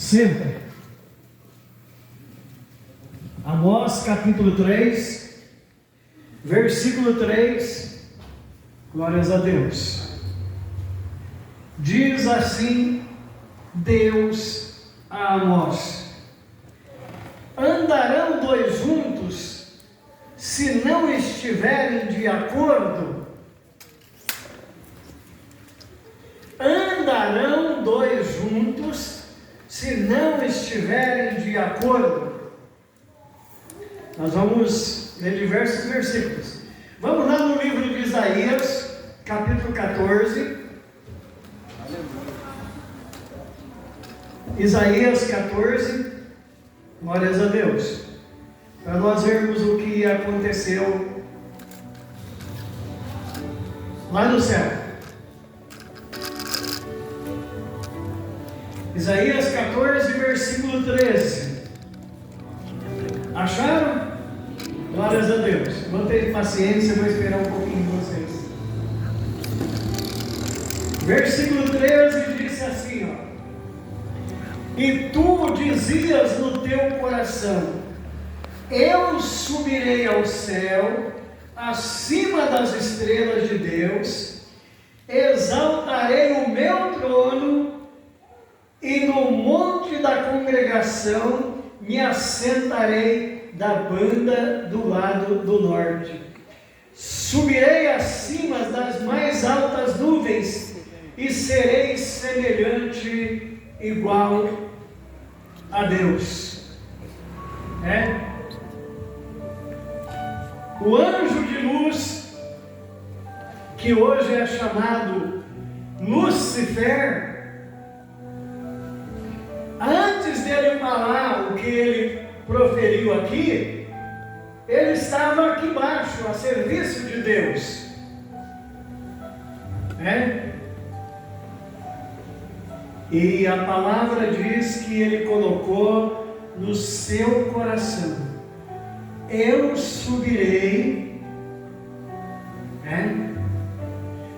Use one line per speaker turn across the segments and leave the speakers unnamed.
Sempre. Amós capítulo 3, versículo 3, glórias a Deus. Diz assim Deus a Amós: andarão dois juntos se não estiverem de acordo? Andarão dois juntos se não estiverem de acordo? Nós vamos ler diversos versículos. Vamos lá no livro de Isaías, capítulo 14. Isaías 14, glórias a Deus. Para nós vermos o que aconteceu lá no céu. Isaías 14, versículo 13. Acharam? Glórias a Deus. Vou ter paciência, vou esperar um pouquinho de vocês. Versículo 13 diz assim, ó: e tu dizias no teu coração: eu subirei ao céu, acima das estrelas de Deus, exaltarei o meu trono, e no monte da congregação me assentarei da banda do lado do norte. Subirei acima das mais altas nuvens, e serei semelhante, igual a Deus. O anjo de luz, que hoje é chamado Lúcifer, antes dele falar o que ele proferiu aqui, ele estava aqui embaixo, a serviço de Deus. E a palavra diz que ele colocou no seu coração: eu subirei,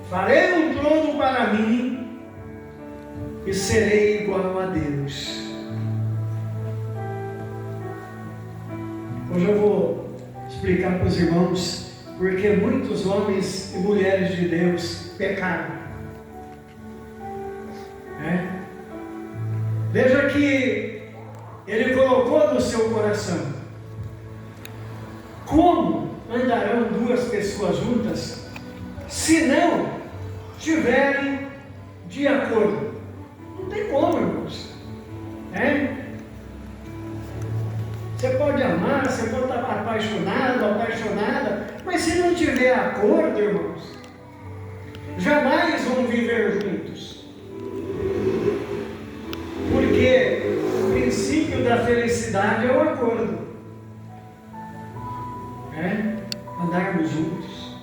farei um trono para mim, e serei igual a Deus. Hoje eu vou explicar para os irmãos porque muitos homens e mulheres de Deus pecaram. Veja que ele colocou no seu coração: como andarão duas pessoas juntas se não estiverem de acordo? Não tem como, irmãos. Você pode amar, você pode estar apaixonado, apaixonada, mas se não tiver acordo, irmãos, jamais vão viver juntos. Porque o princípio da felicidade é o acordo. Andarmos juntos.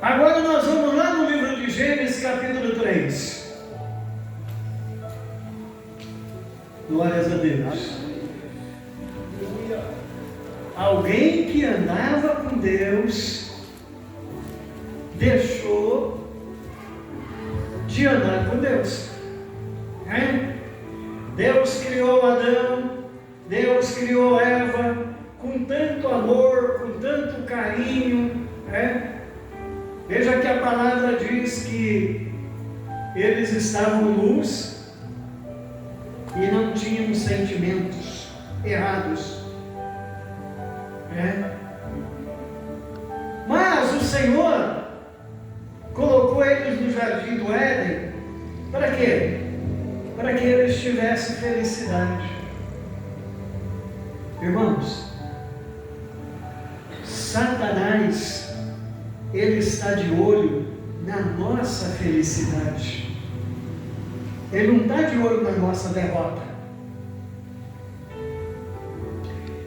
Agora nós vamos lá no livro de Gênesis, capítulo 3. Glórias a Deus. Alguém que andava com Deus deixou de andar com Deus. Deus criou Adão, Deus criou Eva com tanto amor, com tanto carinho. Veja que a palavra diz que eles estavam luz e não tinham sentimentos errados. Mas o Senhor colocou eles no jardim do Éden. Para quê? Para que eles tivessem felicidade. Irmãos, Satanás, ele está de olho na nossa felicidade. Ele não está de olho na nossa derrota.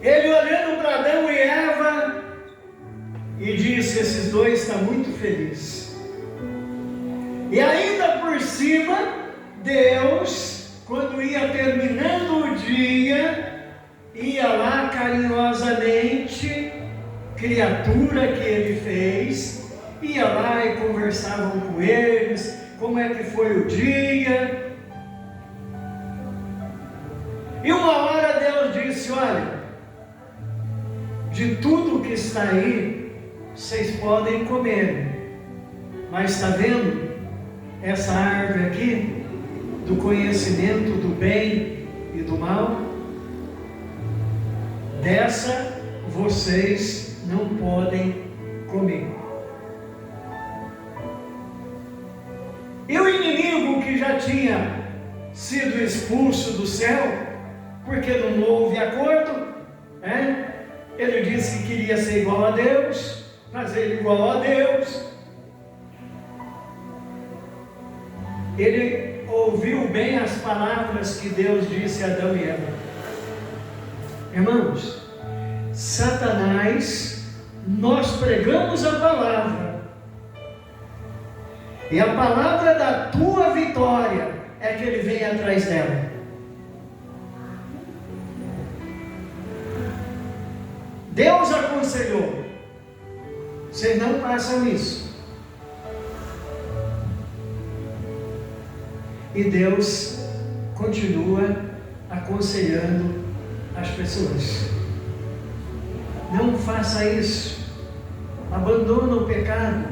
Ele olhando para Adão e Eva e disse: esses dois estão muito felizes. E ainda por cima, Deus, quando ia terminando o dia, ia lá carinhosamente, criatura que ele fez, ia lá e conversavam com eles, como é que foi o dia. E uma hora Deus disse: olha, de tudo que está aí, vocês podem comer, mas está vendo essa árvore aqui, do conhecimento do bem e do mal? Dessa vocês não podem comer. E o inimigo, que já tinha sido expulso do céu, porque não houve acordo, ele disse que queria ser igual a Deus, fazer igual a Deus. Ele ouviu bem as palavras que Deus disse a Adão e Eva. Irmãos, Satanás, nós pregamos a palavra, e a palavra da tua vitória é que ele vem atrás dela. Deus aconselhou: vocês não façam isso. E Deus continua aconselhando as pessoas: não faça isso, abandona o pecado,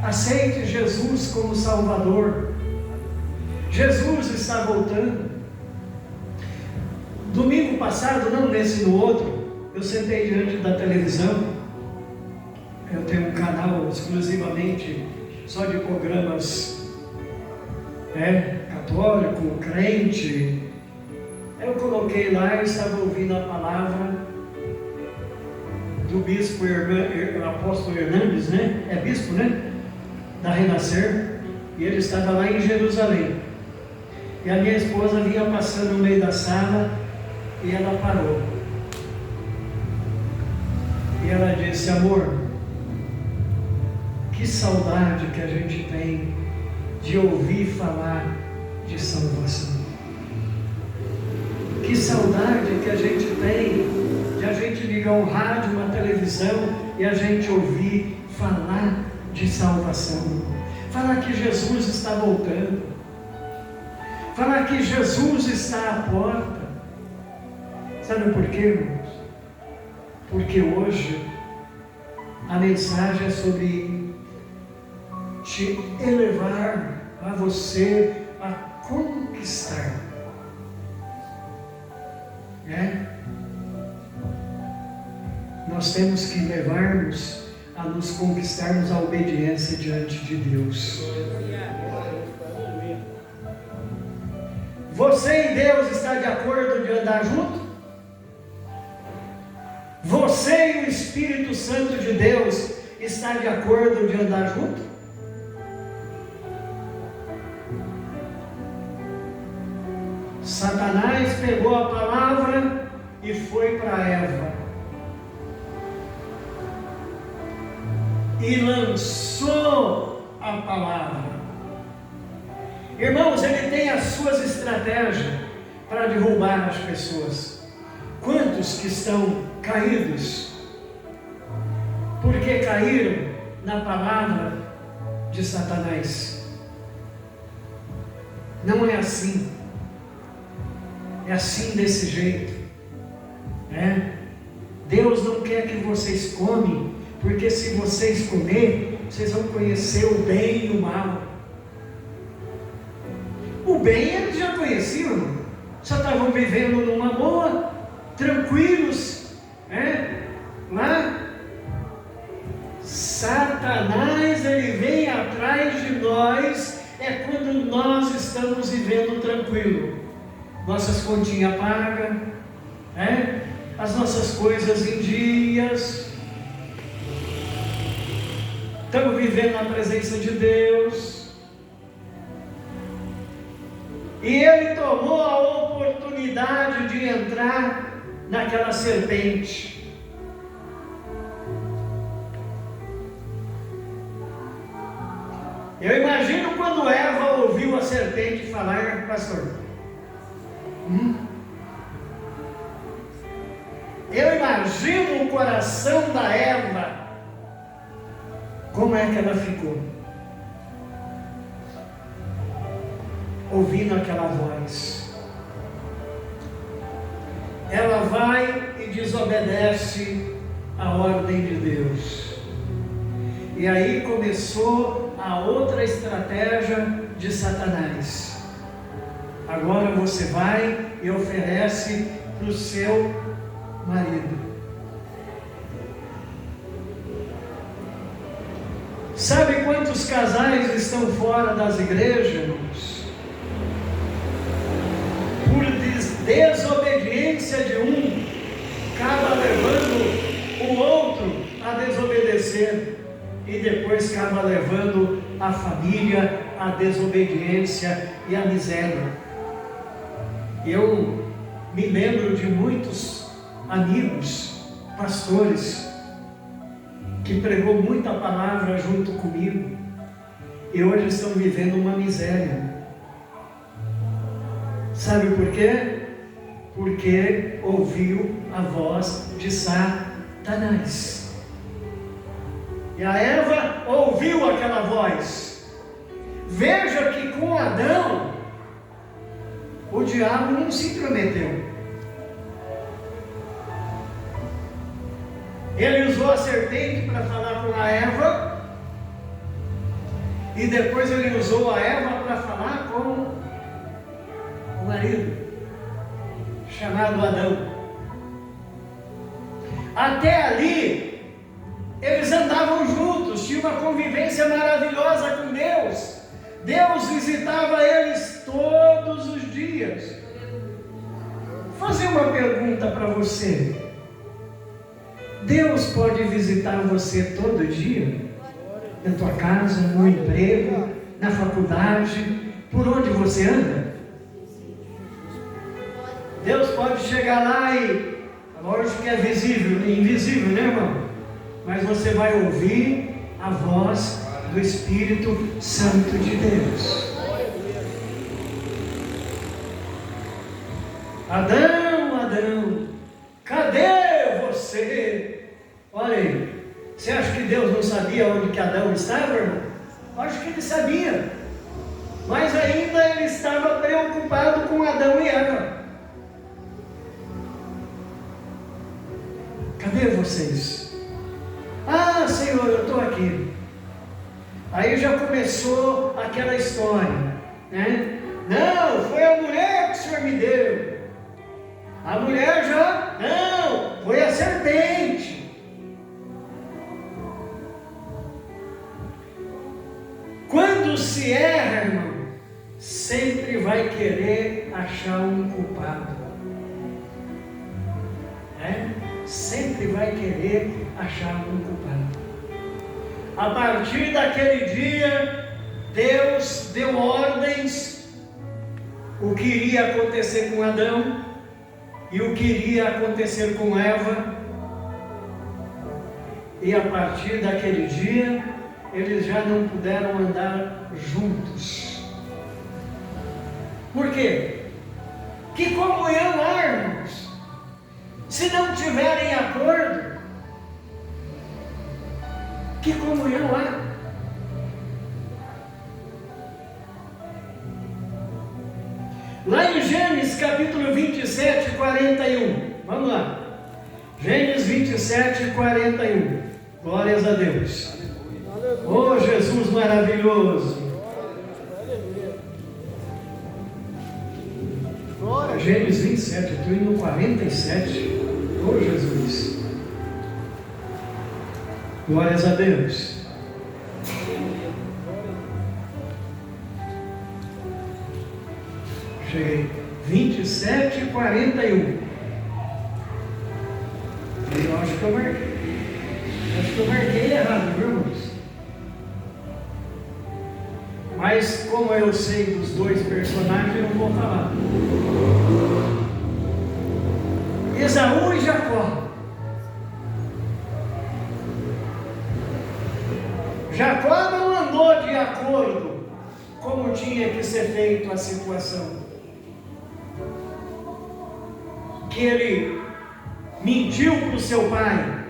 aceite Jesus como Salvador. Jesus está voltando. Domingo passado, não nesse, no outro, eu sentei diante da televisão. Eu tenho um canal exclusivamente só de programas católico, crente. Eu coloquei lá e estava ouvindo a palavra do bispo apóstolo Hernandes, é bispo, da Renascer, e ele estava lá em Jerusalém. E a minha esposa vinha passando no meio da sala e ela parou. E ela disse: amor, que saudade que a gente tem de ouvir falar de salvação. Que saudade que a gente tem de a gente ligar um rádio, uma televisão e a gente ouvir falar de salvação. Falar que Jesus está voltando. Falar que Jesus está à porta. Sabe por quê, irmãos? Porque hoje a mensagem é sobre te elevar a você a conquistar. Nós temos que levar-nos a nos conquistarmos a obediência diante de Deus. Você e Deus está de acordo de andar junto? Você e o Espírito Santo de Deus está de acordo de andar junto? Satanás pegou a palavra e foi para Eva e lançou a palavra. Irmãos, ele tem as suas estratégias para derrubar as pessoas. Quantos que estão caídos porque caíram na palavra de Satanás? Não é assim. É assim, desse jeito. Deus não quer que vocês comem, porque se vocês comerem, vocês vão conhecer o bem e o mal. O bem eles já conheciam, só estavam vivendo numa boa, tranquilos, lá. Satanás, ele vem atrás de nós, quando nós estamos vivendo tranquilo. Nossas continhas pagas, as nossas coisas em dias, estamos vivendo na presença de Deus, e ele tomou a oportunidade de entrar naquela serpente. Eu imagino quando Eva ouviu a serpente falar, pastor. Eu imagino o coração da Eva Como é que ela ficou? Ouvindo aquela voz. Ela vai e desobedece a ordem de Deus. E aí começou a outra estratégia de Satanás. Agora você vai e oferece para o seu marido. Sabe quantos casais estão fora das igrejas, irmãos? Por desobediência de um, acaba levando o outro a desobedecer, e depois acaba levando a família à desobediência e à miséria. Eu me lembro de muitos amigos, pastores, que pregou muita palavra junto comigo, e hoje estão vivendo uma miséria. Sabe por quê? Porque ouviu a voz de Satanás. E a Eva ouviu aquela voz. Veja que com Adão, o diabo não se intrometeu. Ele usou a serpente para falar com a Eva, e depois ele usou a Eva para falar com o marido, chamado Adão. Até ali, eles andavam juntos, tinha uma convivência maravilhosa com Deus. Deus visitava eles todos os dias. Vou fazer uma pergunta para você. Deus pode visitar você todo dia? Na tua casa, no emprego, na faculdade, por onde você anda? Deus pode chegar lá e, lógico que é visível, invisível, né, irmão? Mas você vai ouvir a voz do Espírito Santo de Deus. Adão, Adão, cadê você? Olha aí, você acha que Deus não sabia onde que Adão estava, irmão? Acho que ele sabia, mas ainda ele estava preocupado com Adão e Eva. Cadê vocês? Ah, Senhor, eu estou aqui. Aí já começou aquela história, né? Não, foi a mulher que o Senhor me deu. A mulher já, não, foi a serpente. Quando se erra, irmão, sempre vai querer achar um culpado. Sempre vai querer achar um culpado. A partir daquele dia, Deus deu ordens, o que iria acontecer com Adão e o que iria acontecer com Eva. E a partir daquele dia, eles já não puderam andar juntos. Por quê? Que comunhão há, irmãos? Se não tiverem acordo, que comunhão há? Lá em Gênesis capítulo 27, 41. Vamos lá. Gênesis 27, 41. Glórias a Deus. Oh, Jesus maravilhoso. Gênesis 27, eu estou indo no 47. Oh, Jesus. Glórias a Deus. Cheguei. 27 e 41. Eu acho que eu marquei. Acho que eu marquei errado, viu, irmãos? Mas como eu sei dos dois personagens, eu não vou falar. Esaú e Jacó. Jacó não andou de acordo como tinha que ser feito a situação. Que ele mentiu para o seu pai.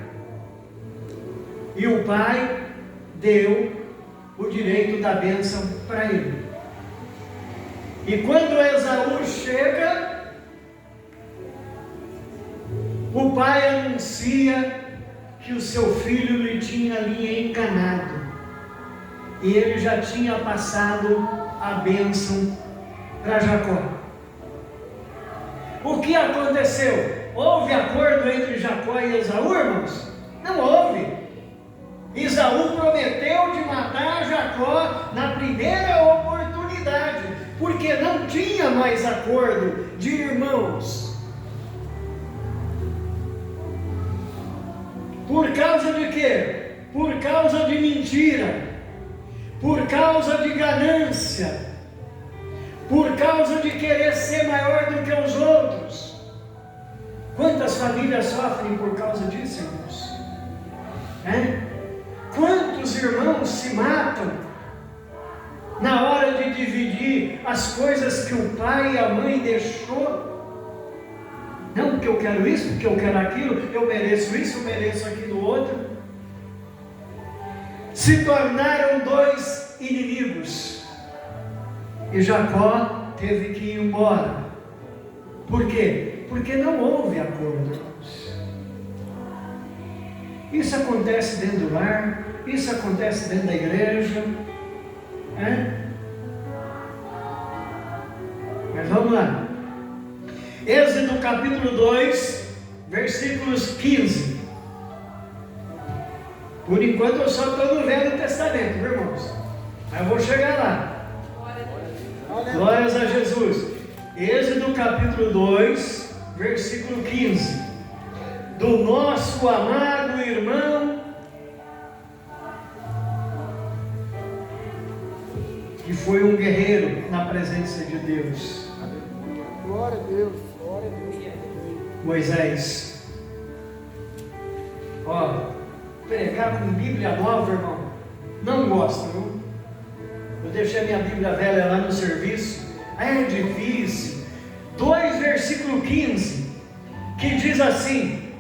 E o pai deu o direito da bênção para ele. E quando Esaú chega, o pai anuncia que o seu filho lhe tinha ali enganado, e ele já tinha passado a bênção para Jacó. O que aconteceu? Houve acordo entre Jacó e Esaú, irmãos? Não houve. Esaú prometeu de matar Jacó na primeira oportunidade, porque não tinha mais acordo de irmãos. Por causa de quê? Por causa de mentira, por causa de ganância, por causa de querer ser maior do que os outros. Quantas famílias sofrem por causa disso, irmãos? Quantos irmãos se matam na hora de dividir as coisas que o pai e a mãe deixou? Não, porque eu quero isso, porque eu quero aquilo, eu mereço isso, eu mereço aquilo outro. Se tornaram dois inimigos, e Jacó teve que ir embora. Por quê? Porque não houve acordo. Isso acontece dentro do lar, isso acontece dentro da igreja, Mas vamos lá. Êxodo capítulo 2, versículos 15. Por enquanto eu só estou no Velho Testamento, meus irmãos, mas eu vou chegar lá. Glórias a Jesus. Êxodo capítulo 2, versículo 15. Do nosso amado irmão, que foi um guerreiro na presença de Deus.
Glória a Deus, glória a Deus.
Moisés. Pregar com Bíblia nova, irmão, não gosto, viu? Eu deixei a minha Bíblia velha lá no serviço, é difícil. 2 versículo 15, que diz assim: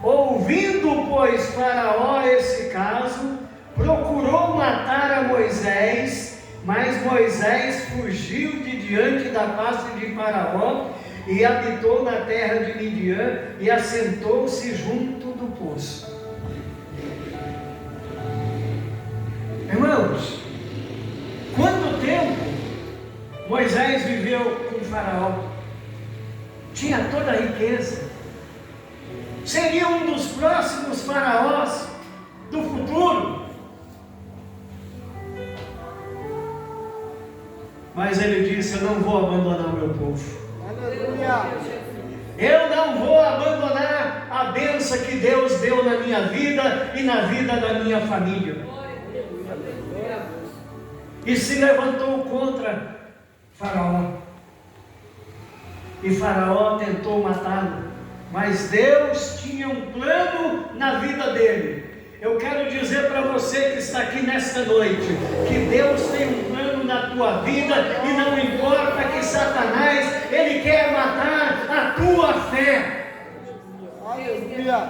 ouvindo, pois, Faraó esse caso, procurou matar a Moisés, mas Moisés fugiu de diante da face de Faraó e habitou na terra de Midian e assentou-se junto do poço. Irmãos, quanto tempo Moisés viveu com Faraó? Tinha toda a riqueza, seria um dos próximos faraós do futuro. Mas ele disse: eu não vou abandonar o meu povo.
Aleluia.
Eu não vou abandonar a bênção que Deus deu na minha vida e na vida da minha família. E se levantou contra Faraó. E Faraó tentou matá-lo. Mas Deus tinha um plano na vida dele. Eu quero dizer para você que está aqui nesta noite, que Deus tem um plano na tua vida, e não importa que Satanás, ele quer matar a tua fé.
Aleluia.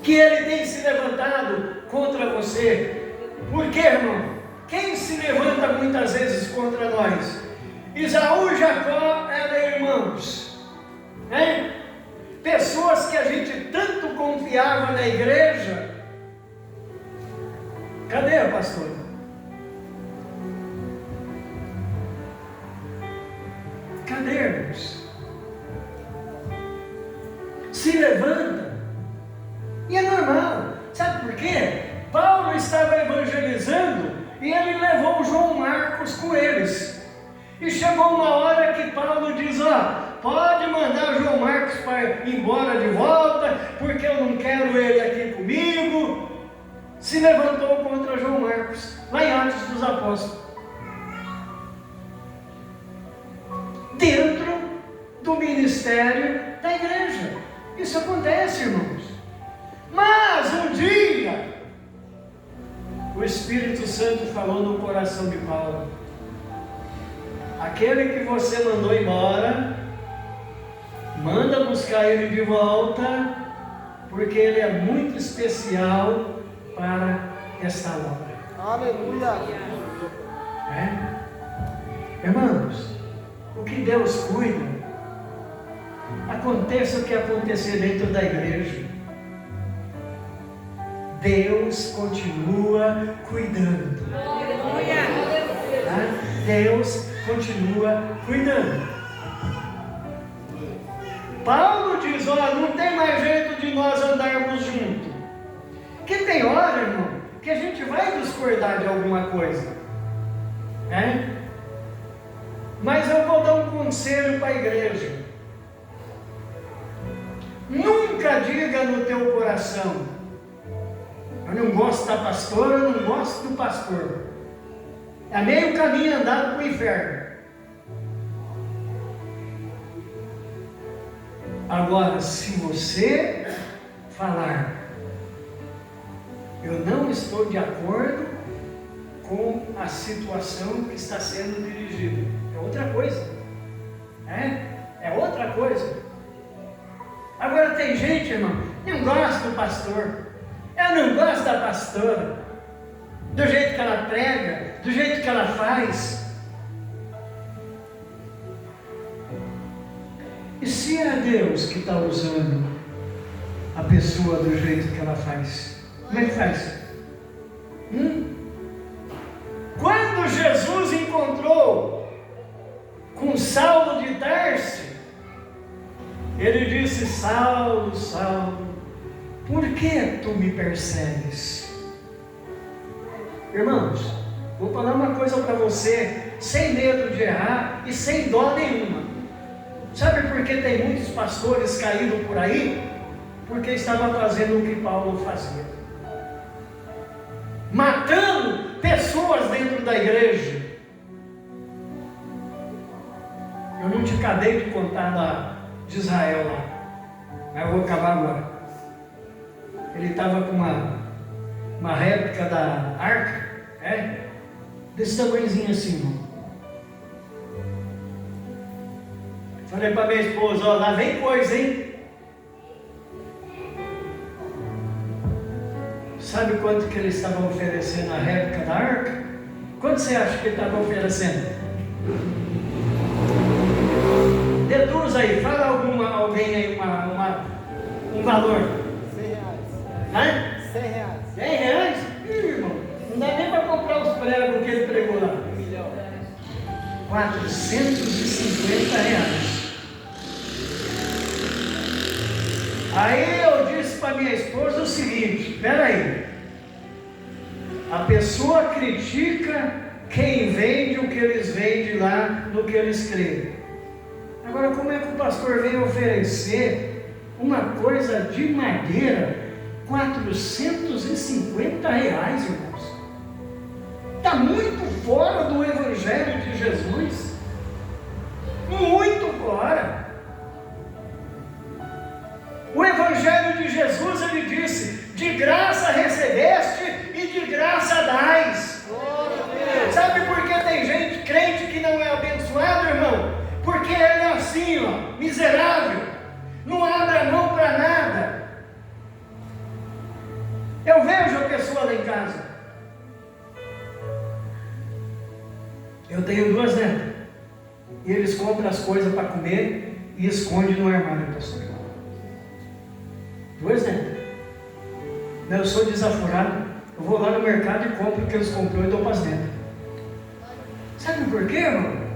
Que ele tem se levantado contra você. Por quê, irmão? Quem se levanta muitas vezes contra nós? Esaú e Jacó eram irmãos, pessoas que a gente tanto confiava na igreja. Cadê a pastora? Cadê, irmãos? Se levanta, e é normal. Sabe por quê? Paulo estava evangelizando e ele levou João Marcos com eles. E chegou uma hora que Paulo diz: pode mandar João Marcos para ir embora de volta, porque eu não quero ele aqui comigo. Se levantou contra João Marcos, lá em Atos dos Apóstolos, dentro do ministério da igreja. Isso acontece, irmãos. Mas um dia o Espírito Santo falou no coração de Paulo: aquele que você mandou embora, manda buscar ele de volta, porque ele é muito especial para esta obra.
Aleluia.
Irmãos, o que Deus cuida, aconteça o que acontecer dentro da igreja, Deus continua cuidando. Deus continua cuidando. Paulo diz, olha, não tem mais jeito de nós andarmos juntos. Que tem hora, irmão, que a gente vai discordar de alguma coisa. Mas eu vou dar um conselho para a igreja. Nunca diga no teu coração, eu não gosto da pastora, eu não gosto do pastor. É meio caminho andado para o inferno. Agora, se você falar, eu não estou de acordo com a situação que está sendo dirigida, é outra coisa. É outra coisa. Agora tem gente, irmão, não gosta do pastor, eu não gosto da pastora, do jeito que ela prega, do jeito que ela faz. E se é Deus que está usando a pessoa do jeito que ela faz, como é que faz? Quando Jesus encontrou com Saulo de Tarso, ele disse, Saulo, Saulo, por que tu me persegues? Irmãos, vou falar uma coisa para você, sem medo de errar e sem dó nenhuma. Sabe por que tem muitos pastores caídos por aí? Porque estavam fazendo o que Paulo fazia, matando pessoas dentro da igreja. Eu não te acabei de contar de Israel lá, mas eu vou acabar agora. Ele estava com uma réplica da arca, desse tamanhozinho assim, irmão. Falei para minha esposa, ó, lá vem coisa, hein? Sabe quanto que ele estava oferecendo a réplica da arca? Quanto você acha que ele estava oferecendo? Deduz aí, fala alguém aí um valor.
R$100. R$100.
R$100? Irmão, não dá nem para comprar os pregos que ele pregou lá.
R$1 milhão.
R$450. Aí eu disse para minha esposa o seguinte, espera aí, a pessoa critica quem vende o que eles vendem lá no que eles creem. Agora, como é que o pastor vem oferecer uma coisa de madeira, R$450, irmãos? Está muito fora do Evangelho de Jesus, muito fora. O Evangelho de Jesus, ele disse, de graça recebeste e de graça dais. Sabe por que tem gente crente que não é abençoado, irmão? Porque ele é assim, ó, miserável, não abre a mão para nada. Eu vejo a pessoa lá em casa. Eu tenho 2 netas, e eles compram as coisas para comer e escondem no armário, pastor. 2 netas. Eu sou desaforado, eu vou lá no mercado e compro o que eles comprou e dou para as netas. Sabe por quê, irmão?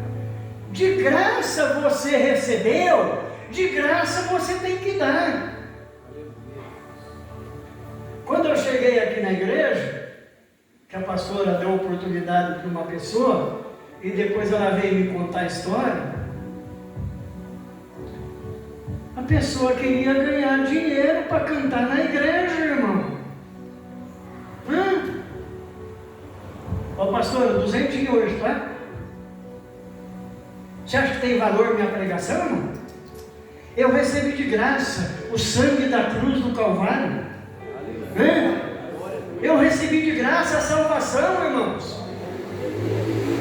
De graça você recebeu, de graça você tem que dar. Quando eu cheguei aqui na igreja, que a pastora deu oportunidade para uma pessoa, e depois ela veio me contar a história, a pessoa queria ganhar dinheiro para cantar na igreja, irmão. Ó, pastora, 200 hoje, tá? Você acha que tem valor minha pregação, irmão? Eu recebi de graça o sangue da cruz do Calvário. Eu recebi de graça a salvação, irmãos.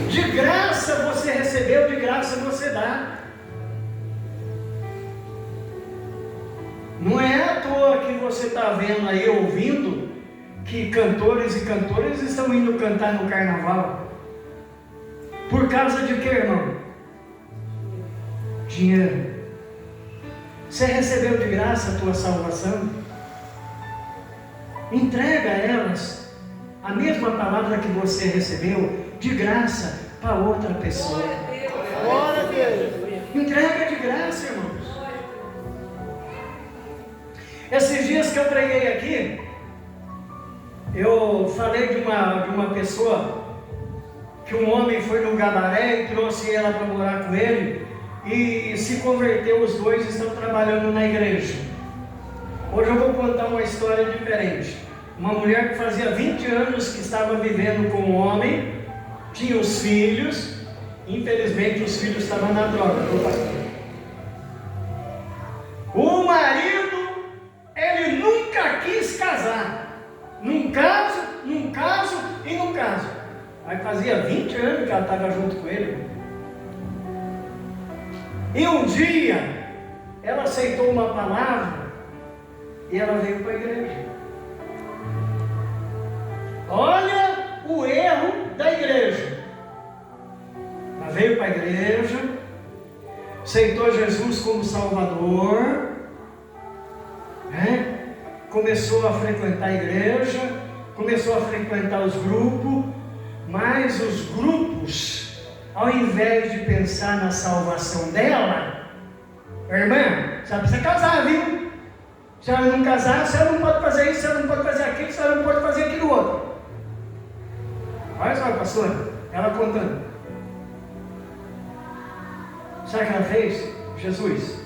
De graça você recebeu, de graça você dá. Não é à toa que você está vendo aí, ouvindo, que cantores e cantoras estão indo cantar no carnaval. Por causa de quê, irmão? Dinheiro. Você recebeu de graça a tua salvação? Entrega a elas a mesma palavra que você recebeu de graça para outra pessoa.
Glória a Deus.
Entrega de graça, irmãos. Esses dias que eu preguei aqui, eu falei de uma pessoa que um homem foi no Gabaré e trouxe ela para morar com ele e se converteu, os dois estão trabalhando na igreja. Hoje eu vou contar uma história diferente. Uma mulher que fazia 20 anos que estava vivendo com um homem, tinha os filhos, infelizmente os filhos estavam na droga, o marido, ele nunca quis casar. Num caso e num caso. Aí fazia 20 anos que ela estava junto com ele. E um dia, ela aceitou uma palavra e ela veio para a igreja. Olha o erro da igreja. Ela veio para a igreja, aceitou Jesus como Salvador, né? Começou a frequentar a igreja, começou a frequentar os grupos, mas os grupos, ao invés de pensar na salvação dela, irmã, você precisa casar, viu? Se ela não casar, você não pode fazer isso, você não pode fazer aquilo, você não pode fazer aquilo outro. Olha só, pastor, ela contando. Sabe o que ela fez? Jesus,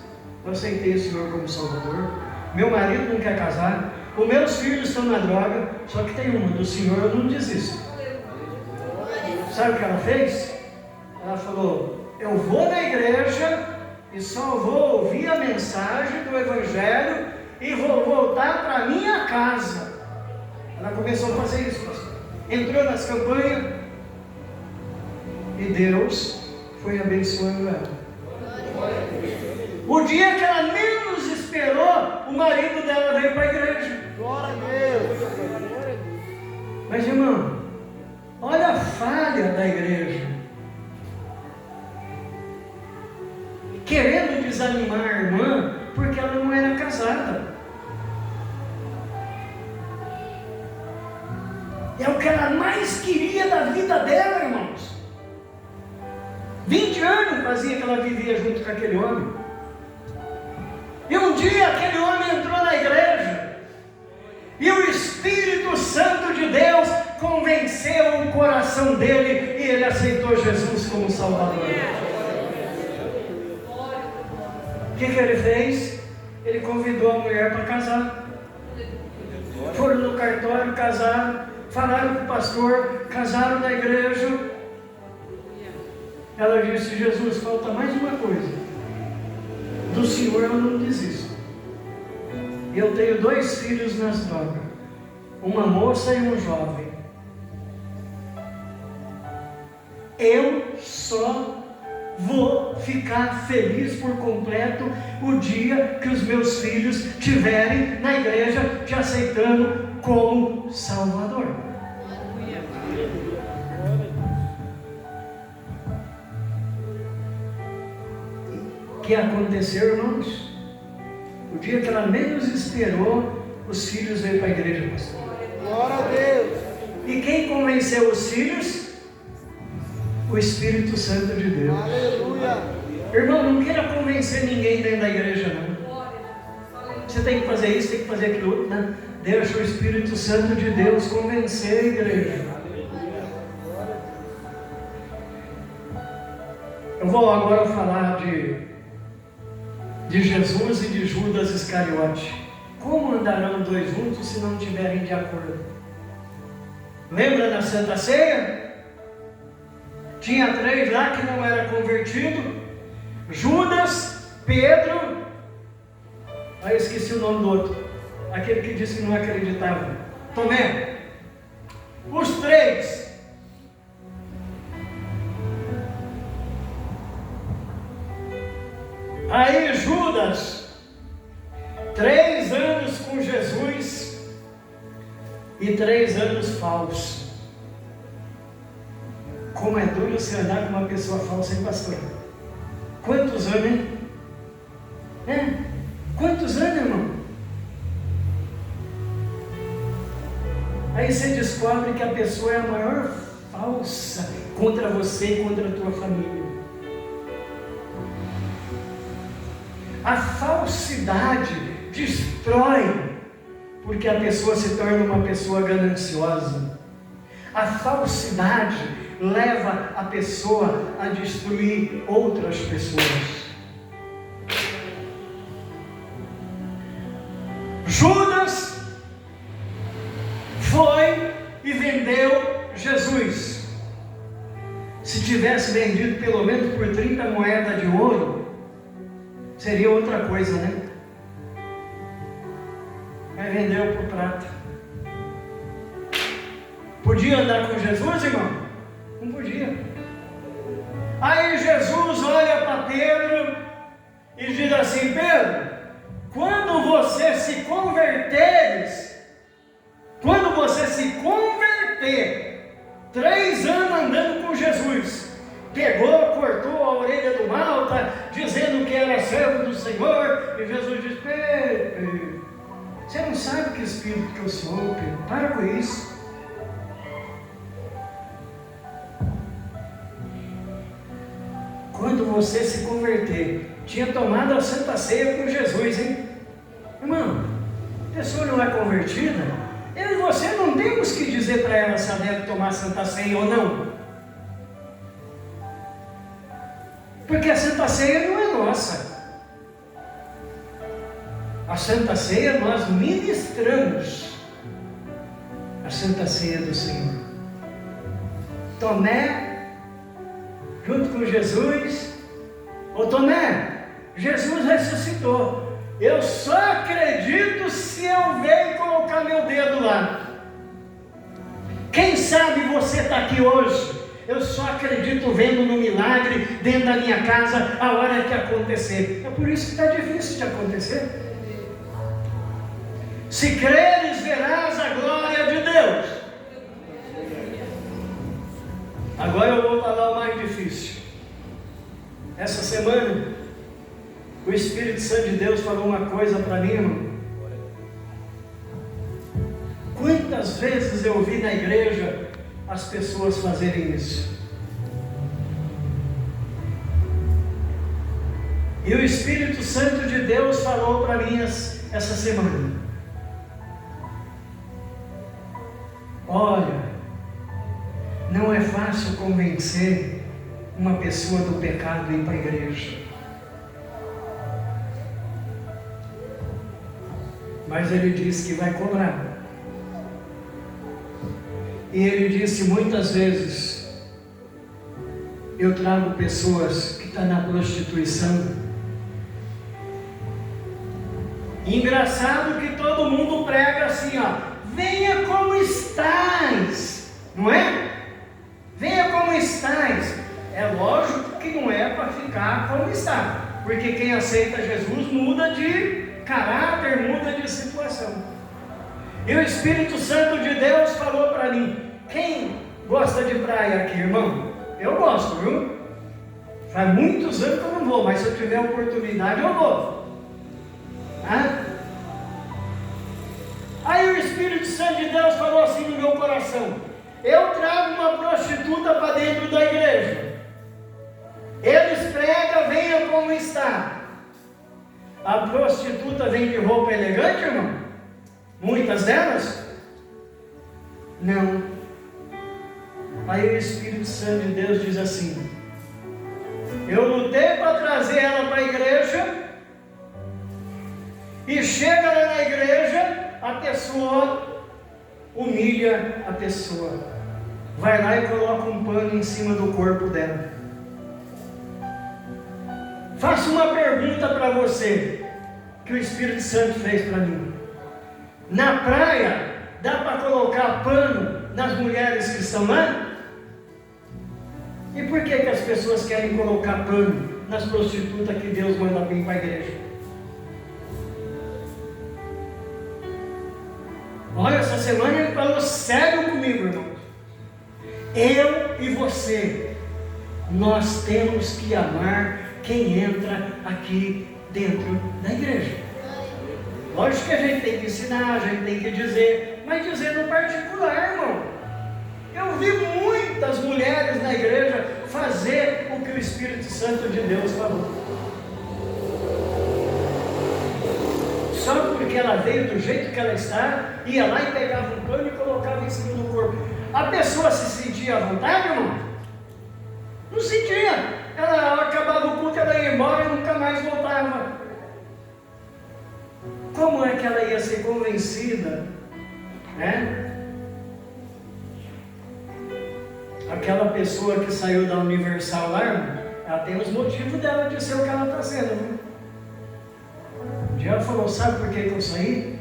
eu aceitei o Senhor como Salvador. Meu marido não quer casar, os meus filhos estão na droga, só que tem uma, do Senhor eu não desisto. Sabe o que ela fez? Ela falou, eu vou na igreja e só vou ouvir a mensagem do Evangelho e vou voltar para a minha casa. Ela começou a fazer isso, pastor. Entrou nas campanhas e Deus foi abençoando ela. O dia que ela menos esperou, o marido dela veio para a igreja.
Glória a Deus.
Mas irmão, olha a falha da igreja. Querendo desanimar a irmã, porque ela não era casada. É o que ela mais queria da vida dela, irmãos. 20 anos fazia que ela vivia junto com aquele homem. E um dia aquele homem entrou na igreja e o Espírito Santo de Deus convenceu o coração dele e ele aceitou Jesus como Salvador. O que ele fez? Ele convidou a mulher para casar. Foram no cartório, casaram, falaram com o pastor, casaram na igreja. Ela disse, Jesus, falta mais uma coisa. Do Senhor eu não desisto. Eu tenho 2 filhos nas drogas, uma moça e um jovem. Eu só vou ficar feliz por completo o dia que os meus filhos estiverem na igreja te aceitando como Salvador. O que aconteceu, irmãos? O dia que ela menos esperou, os filhos veio para a igreja, pastor.
Glória a Deus.
E quem convenceu os filhos? O Espírito Santo de Deus.
Aleluia.
Irmão, não queira convencer ninguém dentro da igreja, não. Você tem que fazer isso, tem que fazer aquilo outro, né? Deixa o Espírito Santo de Deus convencer a igreja. Eu vou agora falar de Jesus e de Judas Iscariote. Como andarão 2 juntos se não estiverem de acordo? Lembra da Santa Ceia? Tinha 3 lá que não era convertido: Judas, Pedro, aí esqueci o nome do outro, aquele que disse que não acreditava, Tomé. Os 3. Aí Judas, 3 anos com Jesus, e 3 anos falso. Como é duro você andar com uma pessoa falsa, hein, pastor? Quantos anos, hein? Quantos anos, irmão? Aí você descobre que a pessoa é a maior falsa contra você e contra a tua família. A falsidade destrói, porque a pessoa se torna uma pessoa gananciosa. A falsidade leva a pessoa a destruir outras pessoas. Judas foi e vendeu Jesus. Se tivesse vendido pelo menos por 30 moedas de ouro, seria outra coisa, né? Mas vendeu por prata. Podia andar com Jesus, irmão? Não podia. Aí Jesus olha para Pedro e diz assim: Pedro, quando você se converter, 3 anos andando com Jesus, pegou, cortou a orelha do Malta, dizendo que era servo do Senhor, e Jesus diz: Pedro, você não sabe que espírito que eu sou, Pedro, para com isso. Quando você se converter, tinha tomado a Santa Ceia com Jesus, hein? Irmão, a pessoa não é convertida, eu e você não temos que dizer para ela se ela deve tomar Santa Ceia ou não. Porque a Santa Ceia não é nossa. A Santa Ceia nós ministramos. A Santa Ceia do Senhor. Tomé, junto com Jesus. Ô Tomé, Jesus ressuscitou. Eu só acredito se eu ver e colocar meu dedo lá. Quem sabe você está aqui hoje. Eu só acredito vendo no milagre dentro da minha casa a hora que acontecer. É por isso que está difícil de acontecer. Se creres, verás a glória de Deus. Agora eu vou falar o mais difícil. Essa semana o Espírito Santo de Deus falou uma coisa para mim, irmão. Quantas vezes eu vi na igreja as pessoas fazerem isso? E o Espírito Santo de Deus falou para mim essa semana: olha, não é fácil convencer uma pessoa do pecado ir para a igreja. Mas ele disse que vai cobrar. E ele disse muitas vezes: eu trago pessoas que estão na prostituição. Engraçado que todo mundo prega assim, ó: venha como estás, não é? Venha como estás. É lógico que não é para ficar como está, porque quem aceita Jesus muda de caráter, muda de situação. E o Espírito Santo de Deus falou para mim: quem gosta de praia aqui, irmão? Eu gosto, viu? Faz muitos anos que eu não vou, mas se eu tiver oportunidade eu vou. Aí o Espírito Santo de Deus falou assim no meu coração: eu trago uma prostituta para dentro da igreja. Eles pregam, venha como está. A prostituta vem de roupa elegante, irmão? Muitas delas? Não. Aí o Espírito Santo de Deus diz assim: eu lutei para trazer ela para a igreja, e chega lá na igreja, a pessoa humilha a pessoa, vai lá e coloca um pano em cima do corpo dela. Faço uma pergunta para você, que o Espírito Santo fez para mim. Na praia, dá para colocar pano nas mulheres que estão lá? E por que as pessoas querem colocar pano nas prostitutas que Deus manda vir para a igreja? Olha, essa semana ele falou sério comigo, irmão. Eu e você, nós temos que amar quem entra aqui dentro da igreja. Lógico que a gente tem que ensinar, a gente tem que dizer, mas dizer no particular, irmão. Eu vi muitas mulheres na igreja fazer o que o Espírito Santo de Deus falou. Só porque ela veio do jeito que ela está, ia lá e pegava um pano e colocava em cima do corpo. A pessoa se sentia à vontade, irmão? Não sentia. Ela acabava o culto, ela ia embora e nunca mais voltava. Como é que ela ia ser convencida, né? Aquela pessoa que saiu da Universal lá, irmão, ela tem os motivos dela de ser o que ela está sendo, né? Um dia ela falou, sabe por que eu saí?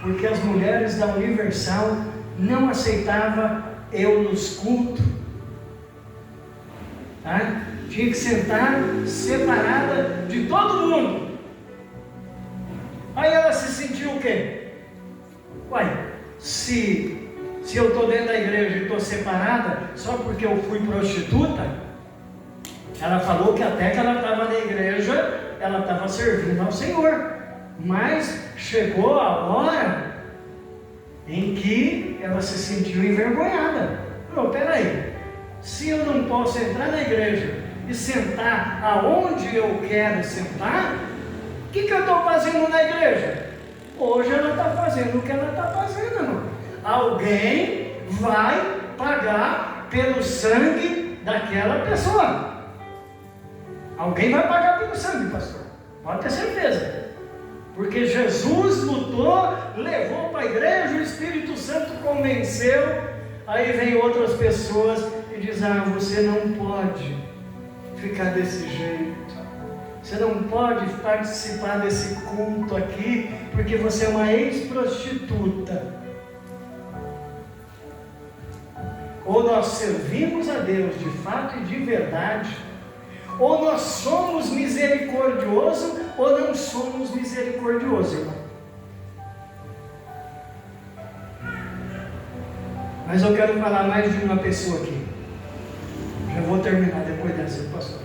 Porque as mulheres da Universal não aceitavam eu nos cultos, tá? Tinha que sentar separada de todo mundo. Aí ela se sentiu o quê? Uai, se eu estou dentro da igreja e estou separada só porque eu fui prostituta, ela falou que até que ela estava na igreja, ela estava servindo ao Senhor, mas chegou a hora em que ela se sentiu envergonhada. Falou, peraí, se eu não posso entrar na igreja e sentar aonde eu quero sentar, o que eu estou fazendo na igreja? Hoje ela está fazendo o que ela está fazendo, irmão. Alguém vai pagar pelo sangue daquela pessoa. Alguém vai pagar pelo sangue, pastor. Pode ter certeza. Porque Jesus lutou, levou para a igreja, o Espírito Santo convenceu. Aí vem outras pessoas e dizem, você não pode ficar desse jeito. Você não pode participar desse culto aqui, porque você é uma ex-prostituta. Ou nós servimos a Deus de fato e de verdade, ou nós somos misericordiosos, ou não somos misericordiosos, irmão. Mas eu quero falar mais de uma pessoa aqui. Já vou terminar depois dessa, pastor.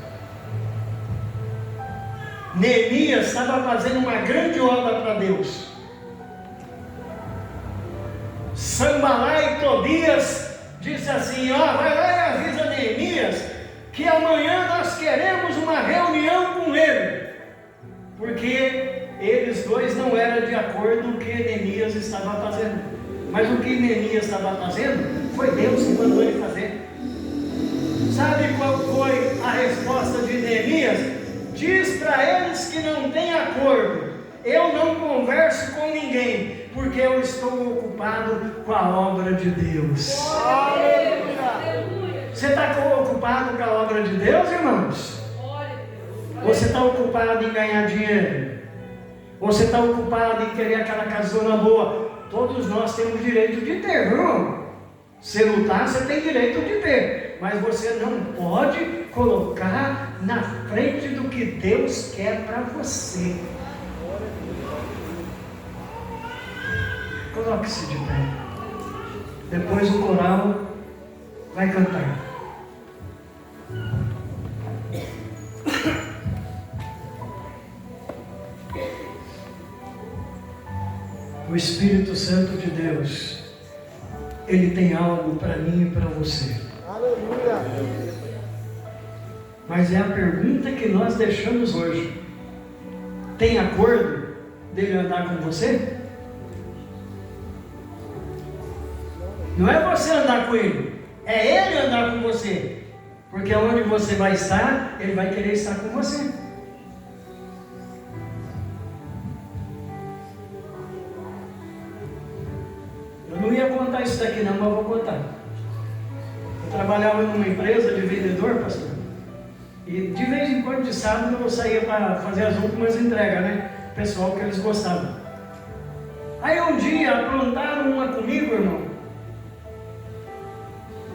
Neemias estava fazendo uma grande obra para Deus. Sanbalá e Tobias disse assim, vai lá e avisa Neemias que amanhã nós queremos uma reunião com ele, porque eles dois não eram de acordo com o que Neemias estava fazendo, mas o que Neemias estava fazendo foi Deus que mandou ele fazer. Sabe qual foi a resposta de Neemias? Diz para eles que não tem acordo, eu não converso com ninguém, porque eu estou ocupado com a obra de Deus. Você está ocupado com a obra de Deus, irmãos? Ou você está ocupado em ganhar dinheiro? Ou você está ocupado em querer aquela casona boa? Todos nós temos direito de ter, irmão. Se lutar, você tem direito de ter, mas você não pode colocar na frente do que Deus quer para você. Coloque-se de pé. Depois o coral vai cantar. O Espírito Santo de Deus, Ele tem algo para mim e para você.
Aleluia.
Mas é a pergunta que nós deixamos hoje. Tem acordo dele andar com você? Não é você andar com ele, é ele andar com você. Porque onde você vai estar, ele vai querer estar com você. Eu não ia contar isso daqui não, mas eu vou contar. Eu trabalhava numa empresa de vendedor, pastor. E de vez em quando, de sábado, eu saía para fazer as últimas entregas, né? O pessoal que eles gostavam. Aí um dia aprontaram uma comigo, irmão,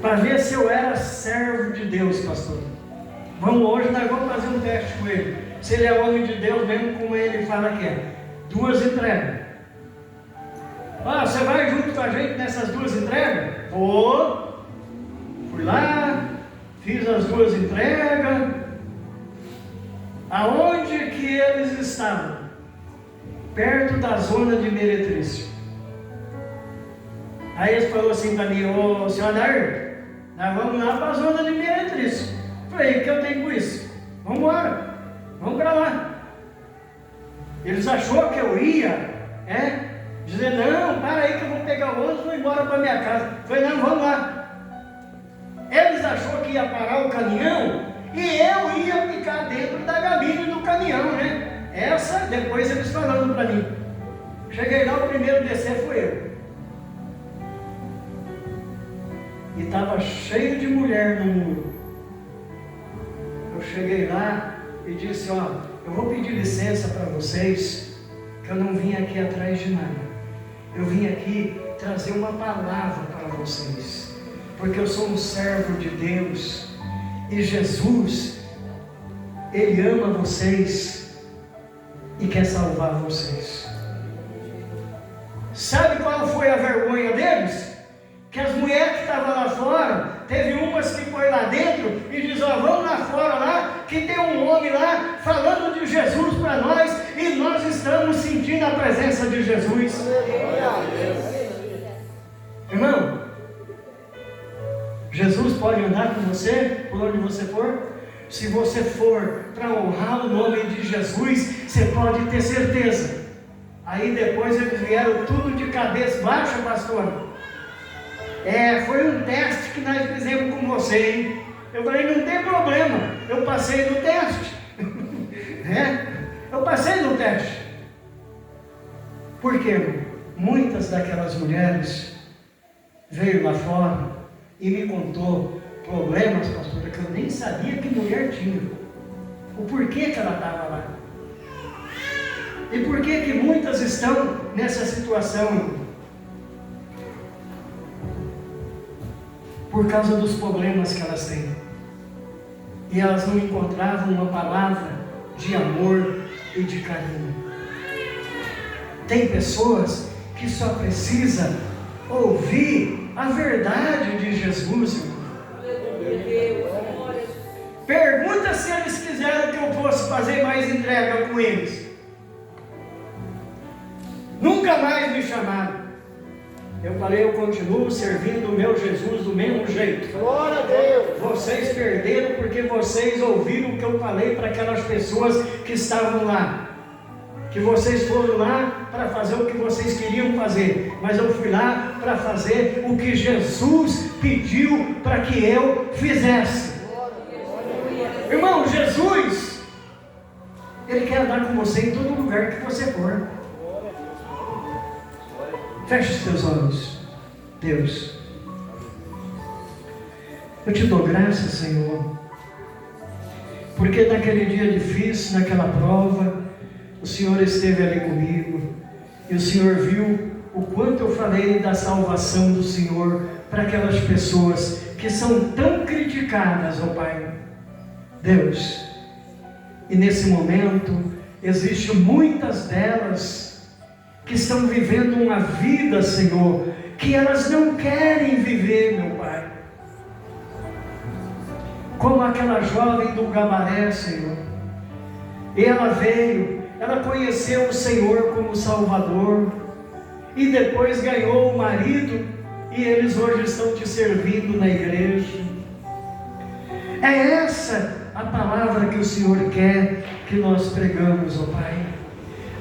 para ver se eu era servo de Deus, pastor. Hoje nós vamos fazer um teste com ele. Se ele é homem de Deus, mesmo como ele fala que é. 2 entregas. Ah, você vai junto com a gente nessas 2 entregas? Vou. Fui lá, fiz as 2 entregas. Aonde que eles estavam? Perto da zona de Meretrício. Aí eles falaram assim para mim: ô senhor Adair, nós vamos lá para a zona de Meretrício. Falei: o que eu tenho com isso? Vamos embora, vamos para lá. Eles acharam que eu ia, dizer: não, para aí que eu vou pegar o ônibus e vou embora para minha casa. Falei: não, vamos lá. Eles acharam que ia parar o caminhão e eu ia ficar dentro da gabine do caminhão, né? Essa, depois eles falando para mim. Cheguei lá, o primeiro a descer foi eu. E estava cheio de mulher no muro. Eu cheguei lá e disse: ó, eu vou pedir licença para vocês, que eu não vim aqui atrás de nada. Eu vim aqui trazer uma palavra para vocês, porque eu sou um servo de Deus, e Jesus, Ele ama vocês e quer salvar vocês. Sabe qual foi a vergonha deles? Que as mulheres que estavam lá fora, teve umas que foi lá dentro e diz: ó, vamos lá fora lá, que tem um homem lá falando de Jesus para nós, e nós estamos sentindo a presença de Jesus. Irmão, Jesus pode andar com você por onde você for. Se você for para honrar o nome de Jesus, você pode ter certeza. Aí depois eles vieram tudo de cabeça baixa, pastor. Foi um teste que nós fizemos com você, hein? Eu falei: não tem problema, eu passei no teste. Eu passei no teste. Porque muitas daquelas mulheres veio lá fora e me contou problemas, pastora, que eu nem sabia que mulher tinha. O porquê que ela estava lá. E por que muitas estão nessa situação? Por causa dos problemas que elas têm. E elas não encontravam uma palavra de amor e de carinho. Tem pessoas que só precisam ouvir a verdade de Jesus. Pergunta se eles quiseram que eu fosse fazer mais entrega com eles. Nunca mais me chamaram. Eu falei: eu continuo servindo o meu Jesus do mesmo jeito.
Glória a Deus.
Vocês perderam porque vocês ouviram o que eu falei para aquelas pessoas que estavam lá. Que vocês foram lá para fazer o que vocês queriam fazer. Mas eu fui lá para fazer o que Jesus pediu para que eu fizesse. Irmão, Jesus, Ele quer andar com você em todo lugar que você for. Feche os teus olhos. Deus, eu te dou graças, Senhor, porque naquele dia difícil, naquela prova, o Senhor esteve ali comigo, e o Senhor viu o quanto eu falei da salvação do Senhor para aquelas pessoas que são tão criticadas, ó Pai. Deus, e nesse momento existem muitas delas que estão vivendo uma vida, Senhor, que elas não querem viver, meu Pai. Como aquela jovem do Gabaré, Senhor. E ela veio, ela conheceu o Senhor como Salvador, e depois ganhou o marido, e eles hoje estão te servindo na igreja. É essa a palavra que o Senhor quer que nós pregamos, ó Pai.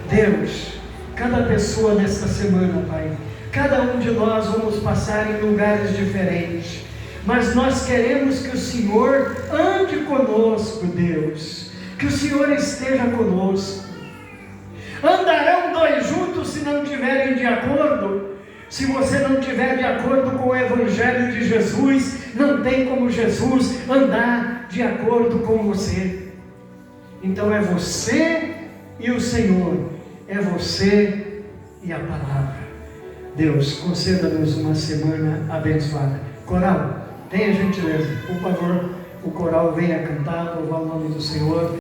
Deus, cada pessoa nesta semana, Pai, cada um de nós vamos passar em lugares diferentes, mas nós queremos que o Senhor ande conosco, Deus, que o Senhor esteja conosco. Andarão dois juntos se não estiverem de acordo? Se você não estiver de acordo com o Evangelho de Jesus, não tem como Jesus andar de acordo com você. Então é você e o Senhor, é você e a palavra. Deus, conceda-nos uma semana abençoada. Coral, tenha gentileza, por favor, o coral venha cantar, louvar o nome do Senhor.